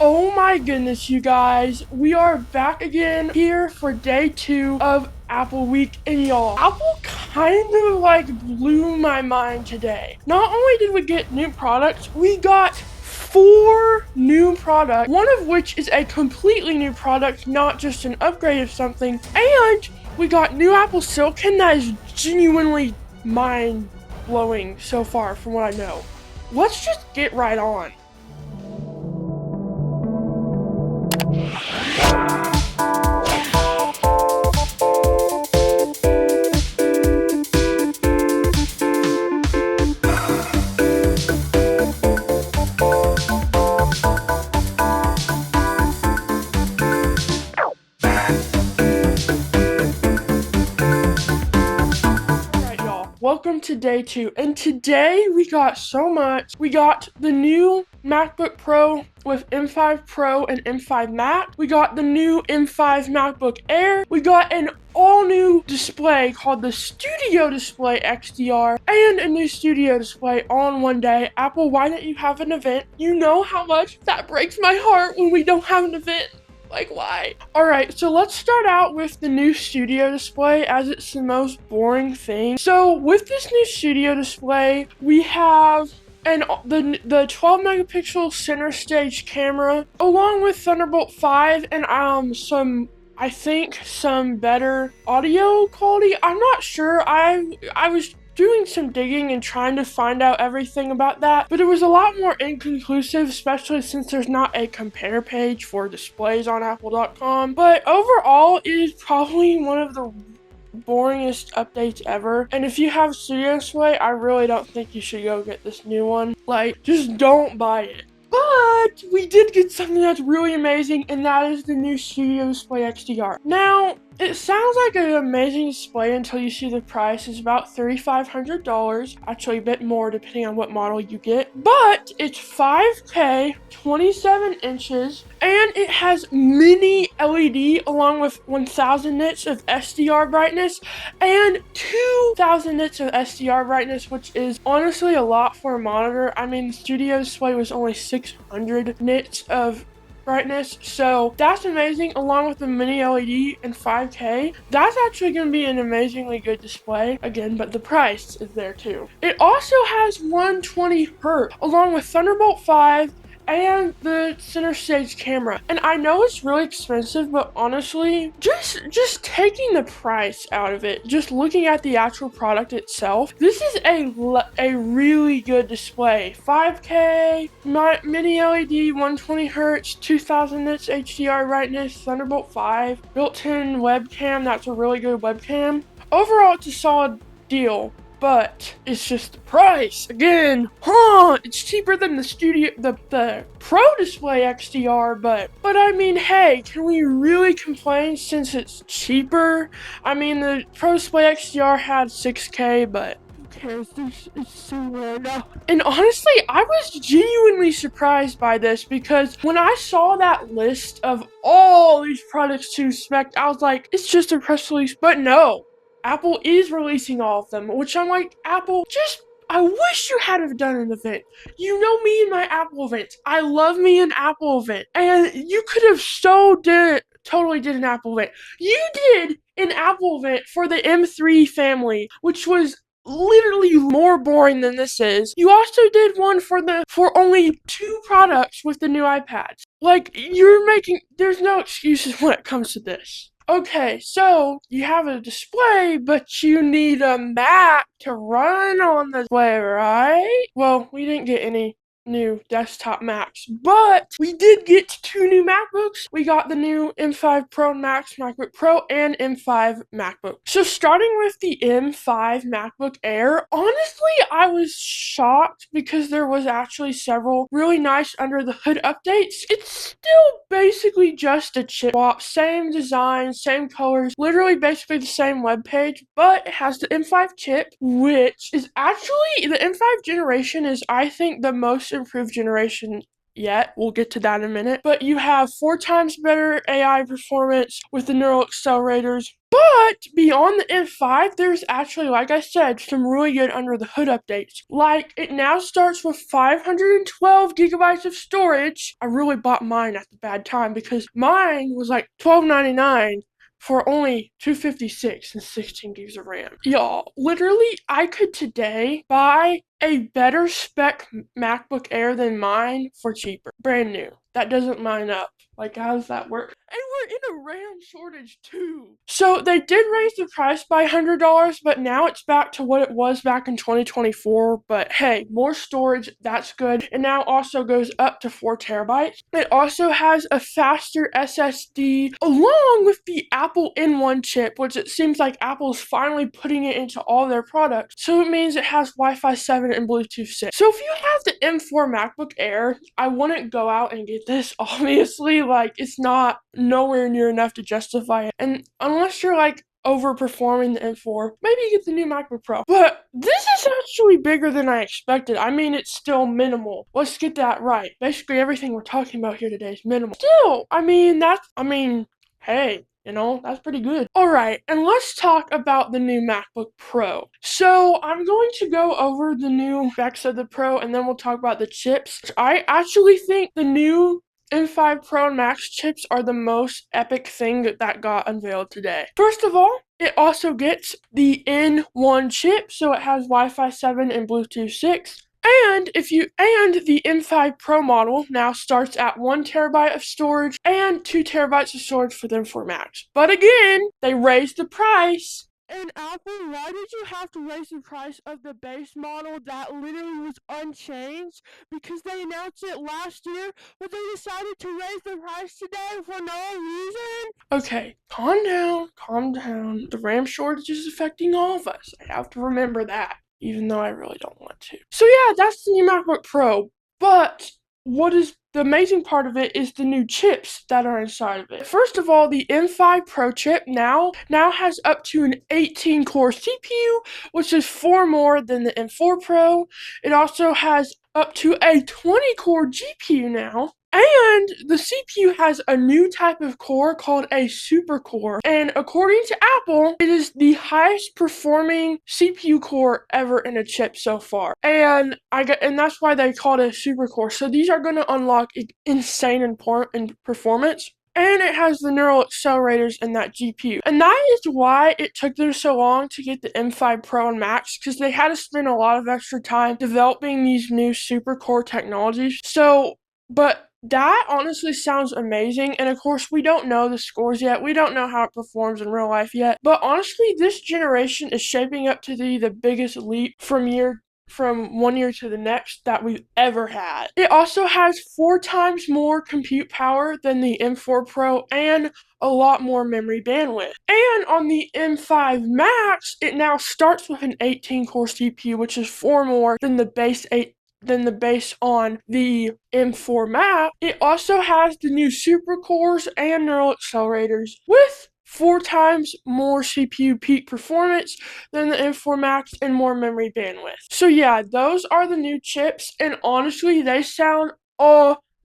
Oh my goodness, you guys. We are back again here for day 2 of Apple Week. And y'all, Apple kind of blew my mind today. Not only did we get new products, we got 4 new products, one of which is a completely new product, not just an upgrade of something. And we got new Apple Silicon that is genuinely mind-blowing so far from what I know. Let's just get right on. Welcome to day 2, and today we got so much. We got the new MacBook Pro with M5 Pro and M5 Max. We got the new M5 MacBook Air. We got an all-new display called the Studio Display XDR and a new Studio Display all in one day. Apple, why don't you have an event? You know how much that breaks my heart when we don't have an event. Like, why? Alright, so let's start out with the new Studio Display, as it's the most boring thing. So with this new Studio Display, we have the 12 megapixel center stage camera, along with Thunderbolt 5 and some better audio quality. I'm not sure. I was doing some digging and trying to find out everything about that, but it was a lot more inconclusive, especially since there's not a compare page for displays on apple.com. But overall, it is probably one of the boringest updates ever. And if you have Studio Display, I really don't think you should go get this new one. Like, just don't buy it. But we did get something that's really amazing, and that is the new Studio Display XDR. Now, it sounds like an amazing display until you see the price. It's about $3,500, actually a bit more depending on what model you get. But it's 5K, 27 inches, and it has mini LED along with 1000 nits of SDR brightness and 2000 nits of SDR brightness, which is honestly a lot for a monitor. I mean, the Studio Display was only 600 nits of brightness, so that's amazing. Along with the mini LED and 5K, that's actually going to be an amazingly good display again, but the price is there too. It also has 120 Hz along with Thunderbolt 5 and the center stage camera. And I know it's really expensive, but honestly, just taking the price out of it, just looking at the actual product itself, this is a really good display. 5K, mini LED, 120 Hz, 2000 nits HDR brightness, Thunderbolt 5, built-in webcam. That's a really good webcam. Overall, it's a solid deal. But it's just the price again. It's cheaper than the Pro Display XDR, but I mean, hey, can we really complain since it's cheaper? I mean, the Pro Display XDR had 6K, but who cares? It's so rare now. And honestly, I was genuinely surprised by this, because when I saw that list of all these products to spec, I was like, it's just a press release. But no. Apple is releasing all of them, which I'm like, Apple, I wish you had have done an event. You know me and my Apple events. I love me an Apple event. And you could have totally did an Apple event. You did an Apple event for the M3 family, which was literally more boring than this is. You also did one for only 2 products with the new iPads. Like, there's no excuses when it comes to this. Okay, so you have a display, but you need a Mac to run on the display, right? Well, we didn't get any new desktop Macs, but we did get 2 new MacBooks. We got the new M5 Pro Max MacBook Pro and M5 MacBook. So starting with the M5 MacBook Air, honestly, I was shocked because there was actually several really nice under the hood updates. It's still basically just a chip swap, same design, same colors, literally basically the same web page, but it has the M5 chip, which is actually, the M5 generation is, I think, the most improved generation yet. We'll get to that in a minute. But you have 4 times better AI performance with the neural accelerators. But beyond the M5, there's actually, like I said, some really good under the hood updates. Like, it now starts with 512 gigabytes of storage. I really bought mine at the bad time because mine was like $12.99 for only $256 and 16 gigs of RAM. Y'all, literally, I could today buy a better spec MacBook Air than mine for cheaper. Brand new. That doesn't line up. Like, how does that work? And we're in a RAM shortage too. So they did raise the price by $100, but now it's back to what it was back in 2024. But hey, more storage, that's good. It now also goes up to 4 terabytes. It also has a faster SSD along with the Apple M1 chip, which it seems like Apple's finally putting it into all their products. So it means it has Wi-Fi 7 and Bluetooth 6. So if you have the M4 MacBook Air, I wouldn't go out and get this, obviously. Like, it's not nowhere near enough to justify it. And unless you're like overperforming the M4, maybe you get the new MacBook Pro. But this is actually bigger than I expected. I mean, it's still minimal. Let's get that right. Basically, everything we're talking about here today is minimal. Still, hey, that's pretty good. Alright, and let's talk about the new MacBook Pro. So, I'm going to go over the new specs of the Pro, and then we'll talk about the chips. I actually think the new M5 Pro and Max chips are the most epic thing that got unveiled today. First of all, it also gets the N1 chip, so it has Wi-Fi 7 and Bluetooth 6. And the M5 Pro model now starts at 1 terabyte of storage and 2 terabytes of storage for the M4 Max. But again, they raised the price. And Apple, why did you have to raise the price of the base model that literally was unchanged? Because they announced it last year, but they decided to raise the price today for no reason? Okay, calm down. The RAM shortage is affecting all of us. I have to remember that, even though I really don't want to. So yeah, that's the new MacBook Pro. But what is the amazing part of it is the new chips that are inside of it. First of all, the M5 Pro chip now has up to an 18-core CPU, which is 4 more than the M4 Pro. It also has up to a 20-core GPU now. And the CPU has a new type of core called a super core. And according to Apple, it is the highest performing CPU core ever in a chip so far. And that's why they call it a super core. So these are going to unlock insane performance. And it has the neural accelerators in that GPU. And that is why it took them so long to get the M5 Pro and Max, because they had to spend a lot of extra time developing these new super core technologies. But that honestly sounds amazing, and of course we don't know the scores yet. We don't know how it performs in real life yet. But honestly, this generation is shaping up to be the biggest leap from one year to the next that we've ever had. It also has 4 times more compute power than the M4 Pro and a lot more memory bandwidth. And on the M5 Max, it now starts with an 18-core CPU, which is 4 more than the base on the M4 Max. It also has the new super cores and neural accelerators with 4 times more CPU peak performance than the M4 Max and more memory bandwidth. So yeah, those are the new chips, and honestly, they sound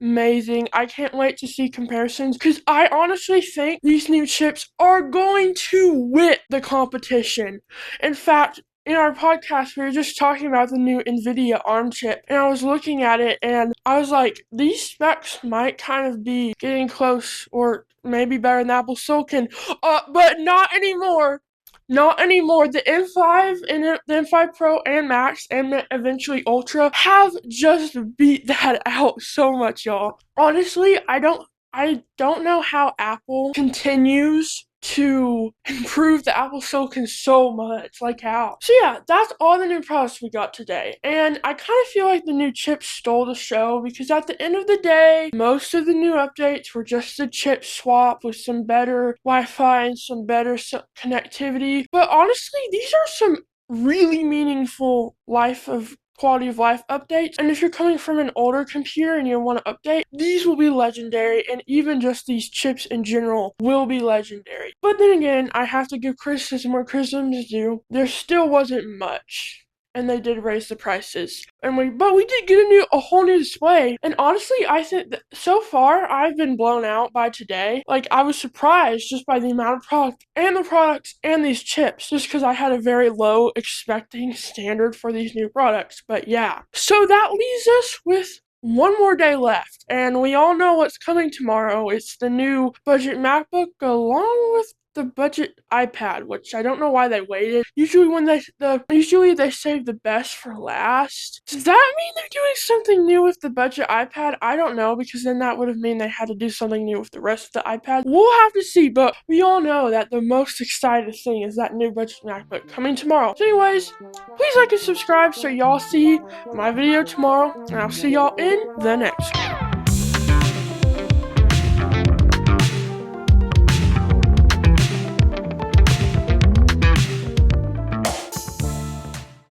amazing. I can't wait to see comparisons, because I honestly think these new chips are going to whip the competition. In fact, in our podcast, we were just talking about the new NVIDIA ARM chip, and I was looking at it, and I was like, these specs might kind of be getting close, or maybe better than Apple Silicon, but not anymore. Not anymore. The M5 and the M5 Pro and Max and eventually Ultra have just beat that out so much, y'all. Honestly, I don't know how Apple continues to improve the Apple Silicon so much. Like how? So yeah, that's all the new products we got today. And I kind of feel like the new chips stole the show, because at the end of the day, most of the new updates were just a chip swap with some better Wi-Fi and some better connectivity. But honestly, these are some really meaningful quality of life updates, and if you're coming from an older computer and you want to update, these will be legendary, and even just these chips in general will be legendary. But then again, I have to give criticism where criticism is due. There still wasn't much. and they did raise the prices. But we did get a whole new display. And honestly, I think that so far I've been blown out by today. Like, I was surprised just by the amount of product and the products and these chips, just because I had a very low expecting standard for these new products. But yeah, so that leaves us with one more day left, and we all know what's coming tomorrow. It's the new budget MacBook along with the budget iPad, which I don't know why they waited. Usually they save the best for last. Does that mean they're doing something new with the budget iPad? I don't know, because then that would have mean they had to do something new with the rest of the iPad. We'll have to see, but we all know that the most exciting thing is that new budget MacBook coming tomorrow. So anyways, please like and subscribe so y'all see my video tomorrow, and I'll see y'all in the next one.